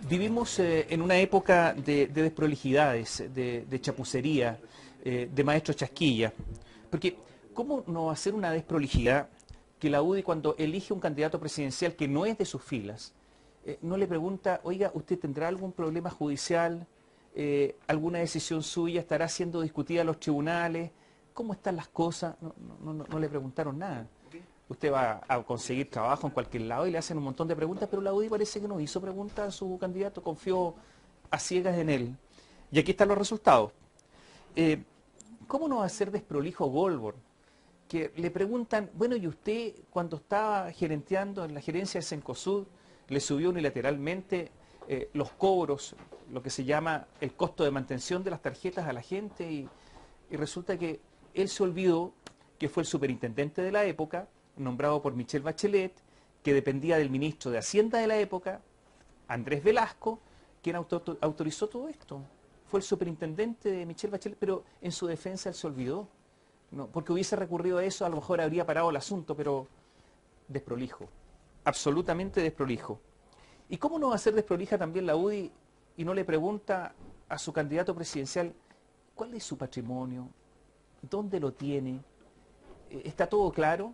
Vivimos en una época de desprolijidades, de chapucería, de maestro chasquilla. Porque, ¿cómo no hacer una desprolijidad que la UDI cuando elige un candidato presidencial que no es de sus filas, no le pregunta, oiga, ¿usted tendrá algún problema judicial? ¿Alguna decisión suya estará siendo discutida en los tribunales? ¿Cómo están las cosas? No le preguntaron nada. Usted va a conseguir trabajo en cualquier lado y le hacen un montón de preguntas, pero la UDI parece que no hizo preguntas a su candidato, confió a ciegas en él. Y aquí están los resultados. Eh, ¿Cómo no va a ser desprolijo Goldborn? Que le preguntan, bueno, ¿y usted cuando estaba gerenteando en la gerencia de Cencosud le subió unilateralmente los cobros, lo que se llama el costo de mantención de las tarjetas a la gente? Y resulta que él se olvidó que fue el superintendente de la época, nombrado por Michelle Bachelet, que dependía del ministro de Hacienda de la época, Andrés Velasco, quien autorizó todo esto. Fue el superintendente de Michelle Bachelet, pero en su defensa él se olvidó. No, porque hubiese recurrido a eso, a lo mejor habría parado el asunto, pero desprolijo, absolutamente desprolijo. ¿Y cómo no va a ser desprolija también la UDI y no le pregunta a su candidato presidencial cuál es su patrimonio, dónde lo tiene? ¿Está todo claro?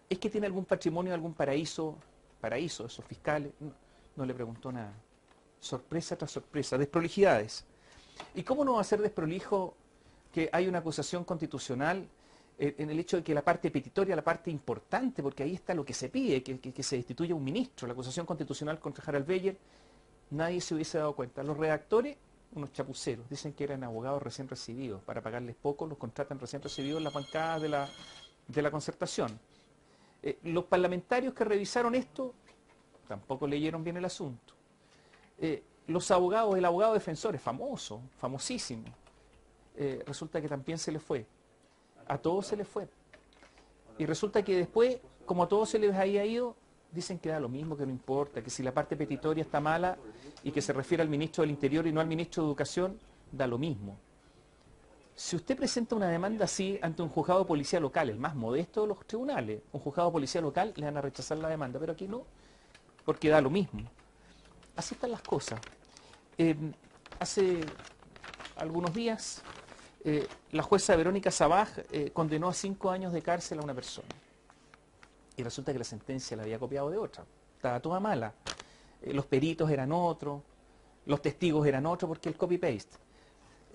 ¿Es que tiene algún patrimonio, algún paraíso, esos fiscales? No le preguntó nada. Sorpresa tras sorpresa, desprolijidades. ¿Y cómo no va a ser desprolijo que hay una acusación constitucional en el hecho de que la parte petitoria, la parte importante, porque ahí está lo que se pide, que se destituya un ministro, la acusación constitucional contra Harald Beyer, nadie se hubiese dado cuenta. Los redactores, unos chapuceros, dicen que eran abogados recién recibidos, para pagarles poco los contratan recién recibidos en las bancadas de la concertación. Los parlamentarios que revisaron esto tampoco leyeron bien el asunto. Los abogados, el abogado defensor es famoso, famosísimo. Resulta que también se le fue. A todos se les fue. Y resulta que después, como a todos se les había ido, dicen que da lo mismo, que no importa, que si la parte petitoria está mala y que se refiere al ministro del Interior y no al ministro de Educación, da lo mismo. Si usted presenta una demanda así ante un juzgado de policía local, el más modesto de los tribunales, un juzgado de policía local, le van a rechazar la demanda, pero aquí no, porque da lo mismo. Así están las cosas. Hace algunos días, la jueza Verónica Sabaj condenó a 5 años de cárcel a una persona. Y resulta que la sentencia la había copiado de otra. Estaba toda mala. Los peritos eran otros, los testigos eran otros, porque el copy-paste.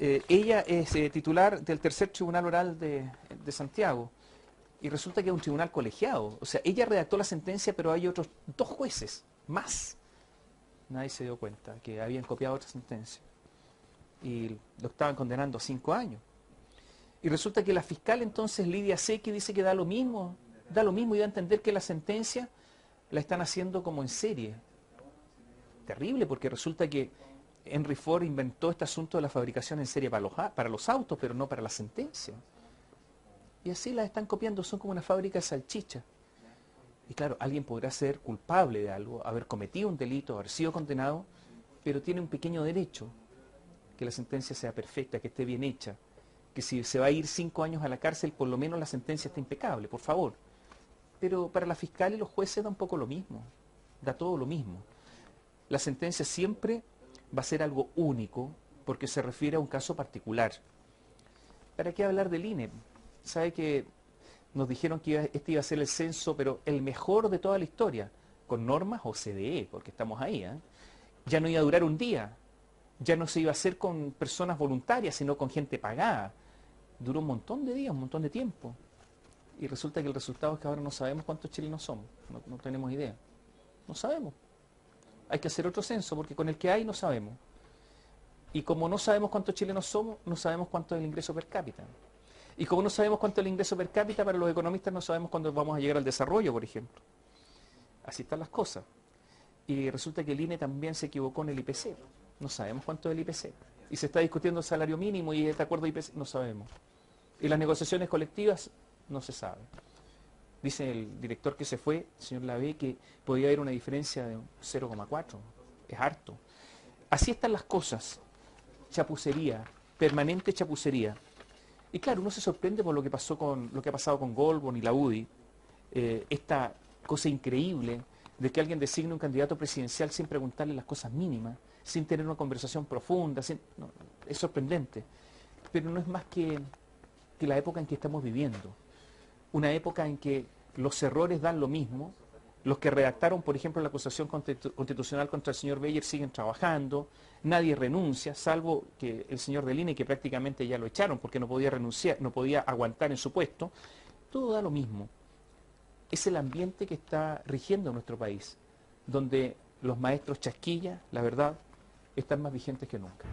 Ella es titular del tercer tribunal oral de Santiago. Y resulta que es un tribunal colegiado. O sea, ella redactó la sentencia, pero hay otros 2 jueces más. Nadie se dio cuenta que habían copiado otra sentencia. Y lo estaban condenando a 5 años. Y resulta que la fiscal entonces, Lidia Secchi, dice que da lo mismo y da a entender que la sentencia la están haciendo como en serie. Terrible, porque resulta que Henry Ford inventó este asunto de la fabricación en serie para los autos, pero no para la sentencia. Y así las están copiando, son como una fábrica de salchicha. Y claro, alguien podrá ser culpable de algo, haber cometido un delito, haber sido condenado, pero tiene un pequeño derecho, que la sentencia sea perfecta, que esté bien hecha, que si se va a ir 5 años a la cárcel, por lo menos la sentencia esté impecable, por favor. Pero para la fiscal y los jueces da un poco lo mismo, da todo lo mismo. La sentencia siempre va a ser algo único, porque se refiere a un caso particular. ¿Para qué hablar del INE? ¿Sabe que nos dijeron que este iba a ser el censo, pero el mejor de toda la historia, con normas OCDE, porque estamos ahí, ¿eh? Ya no iba a durar un día, ya no se iba a hacer con personas voluntarias, sino con gente pagada. Duró un montón de días, un montón de tiempo. Y resulta que el resultado es que ahora no sabemos cuántos chilenos somos, no tenemos idea. No sabemos. Hay que hacer otro censo, porque con el que hay no sabemos. Y como no sabemos cuántos chilenos somos, no sabemos cuánto es el ingreso per cápita. Y como no sabemos cuánto es el ingreso per cápita, para los economistas no sabemos cuándo vamos a llegar al desarrollo, por ejemplo. Así están las cosas. Y resulta que el INE también se equivocó en el IPC. No sabemos cuánto es el IPC. Y se está discutiendo el salario mínimo y este acuerdo de IPC, no sabemos. Y las negociaciones colectivas, no se sabe. Dice el director que se fue, el señor Lavé, que podía haber una diferencia de 0,4. Es harto. Así están las cosas. Chapucería, permanente chapucería. Y claro, uno se sorprende por lo que ha pasado con Goldborn y la UDI. Esta cosa increíble de que alguien designe un candidato presidencial sin preguntarle las cosas mínimas, sin tener una conversación profunda, no, es sorprendente. Pero no es más que la época en que estamos viviendo. Una época en que los errores dan lo mismo. Los que redactaron, por ejemplo, la acusación constitucional contra el señor Beyer siguen trabajando, nadie renuncia, salvo que el señor Deline, que prácticamente ya lo echaron porque no podía renunciar, no podía aguantar en su puesto. Todo da lo mismo. Es el ambiente que está rigiendo nuestro país, donde los maestros chasquilla, la verdad, están más vigentes que nunca.